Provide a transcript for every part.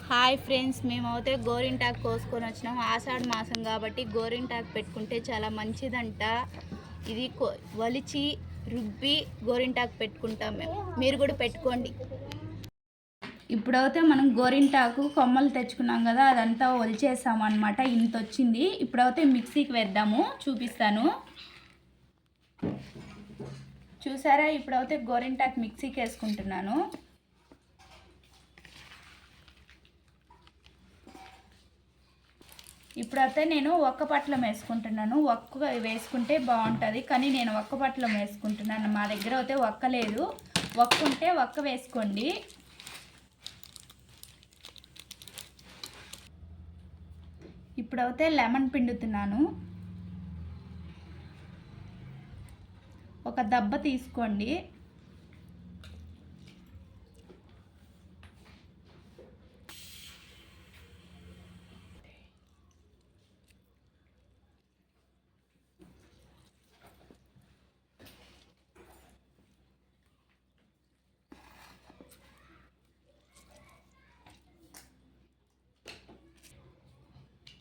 Hi friends, మేమైతే గోరింటాకు కోసుకొని వచ్చినాం. ఆషాఢ మాసం కాబట్టి గోరింటాకు పెట్టుకుంటే చాలా మంచిదంట. ఇది వలిచి రుబ్బి గోరింటాకు పెట్టుకుంటాం మేము. మీరు కూడా పెట్టుకోండి. ఇప్పుడైతే మనం గోరింటాకు కొమ్మలు తెచ్చుకున్నాం కదా, అదంతా ఒలిచేసామన్నమాట. ఇంత వచ్చింది. ఇప్పుడైతే మిక్సీకి వేద్దాము, చూపిస్తాను. చూసారా, ఇప్పుడైతే గోరింటాకు మిక్సీకి వేసుకుంటున్నాను. ఇప్పుడైతే నేను ఒక్క పట్లం వేసుకుంటున్నాను. ఒక్క వేసుకుంటే బాగుంటుంది, కానీ నేను ఒక్క పట్లం వేసుకుంటున్నాను. మా దగ్గర అయితే ఒక్క లేదు. ఒక్క ఉంటే ఒక్క వేసుకోండి. ఇప్పుడైతే లెమన్ పిండుతున్నాను. ఒక దెబ్బ తీసుకోండి.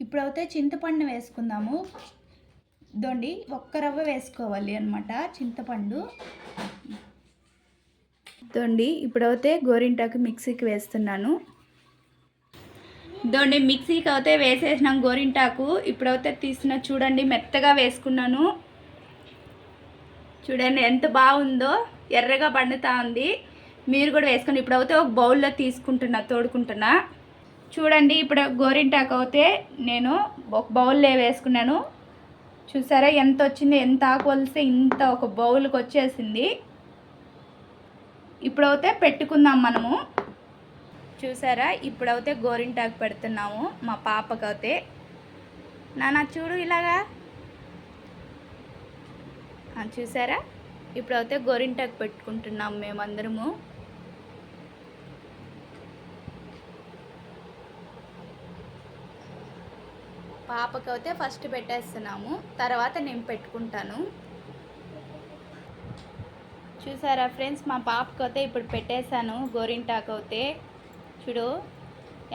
ఇప్పుడైతే చింతపండు వేసుకుందాము. దొండి ఒక్క రవ్వ వేసుకోవాలి అన్నమాట చింతపండు. దొండి ఇప్పుడైతే గోరింటాకు మిక్సీకి వేస్తున్నాను. దొండి మిక్సీకి అయితే వేసేసినాం గోరింటాకు. ఇప్పుడైతే తీసిన చూడండి, మెత్తగా వేసుకున్నాను. చూడండి ఎంత బాగుందో, ఎర్రగా పండుతా ఉంది. మీరు కూడా వేసుకోండి. ఇప్పుడైతే ఒక బౌల్లో తీసుకుంటున్నా, తోడుకుంటున్నా. చూడండి, ఇప్పుడు గోరింటాకు అయితే నేను ఒక బౌల్లో వేసుకున్నాను. చూసారా ఎంత వచ్చింది? ఎంత ఆకు వలిస్తే ఇంత ఒక బౌల్కి వచ్చేసింది. ఇప్పుడైతే పెట్టుకుందాం మనము. చూసారా, ఇప్పుడైతే గోరింటాకు పెడుతున్నాము మా పాపకైతే. నాన్న చూడు ఇలాగా. చూసారా, ఇప్పుడైతే గోరింటాకు పెట్టుకుంటున్నాం మేమందరము. పాపకైతే ఫస్ట్ పెట్టేస్తున్నాము, తర్వాత నేను పెట్టుకుంటాను. చూసారా ఫ్రెండ్స్, మా పాపకైతే ఇప్పుడు పెట్టేశాను గోరింటాకు అయితే. చూడు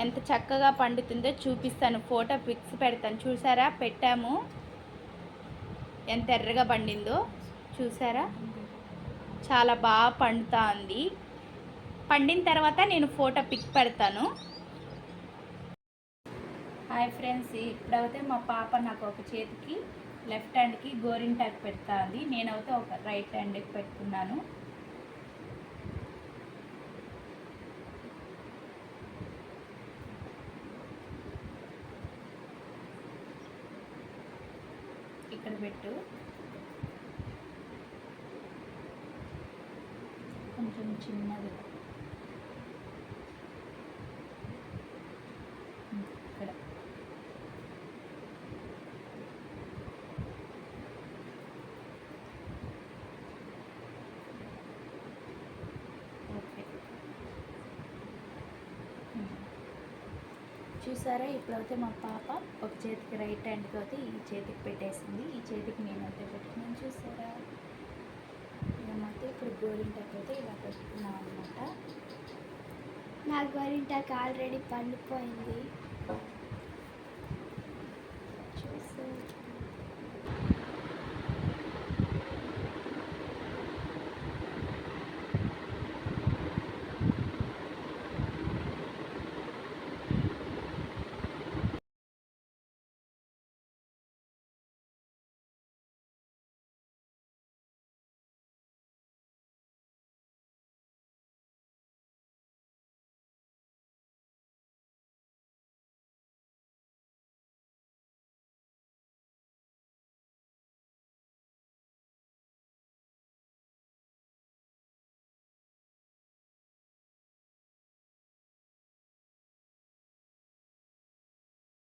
ఎంత చక్కగా పండుతుందో చూపిస్తాను, ఫోటో పిక్స్ పెడతాను. చూసారా, పెట్టాము ఎంత ఎర్రగా పండిందో. చూసారా, చాలా బాగా పండుతా ఉంది. పండిన తర్వాత నేను ఫోటో పిక్ పెడతాను. హాయ్ ఫ్రెండ్స్, ఇప్పుడైతే మా పాప నాకు ఒక చేతికి లెఫ్ట్ హ్యాండ్కి గోరింటాకు పెడతా ఉంది. నేనైతే ఒక రైట్ హ్యాండ్కి పెట్టుకున్నాను. ఇక్కడ పెట్టు, కొంచెం చిన్నది. ఇక్కడ చూసారా, ఇప్పుడైతే మా పాప ఒక చేతికి రైట్ హ్యాండ్కి అయితే ఈ చేతికి పెట్టేసింది. ఈ చేతికి నేనైతే పెట్టుకున్నాను. చూసారా, మేమైతే ఇప్పుడు గోరింటాకు అయితే ఇలా పెట్టుకున్నాం అనమాట. నా గోరింటాకు ఆల్రెడీ పండిపోయింది.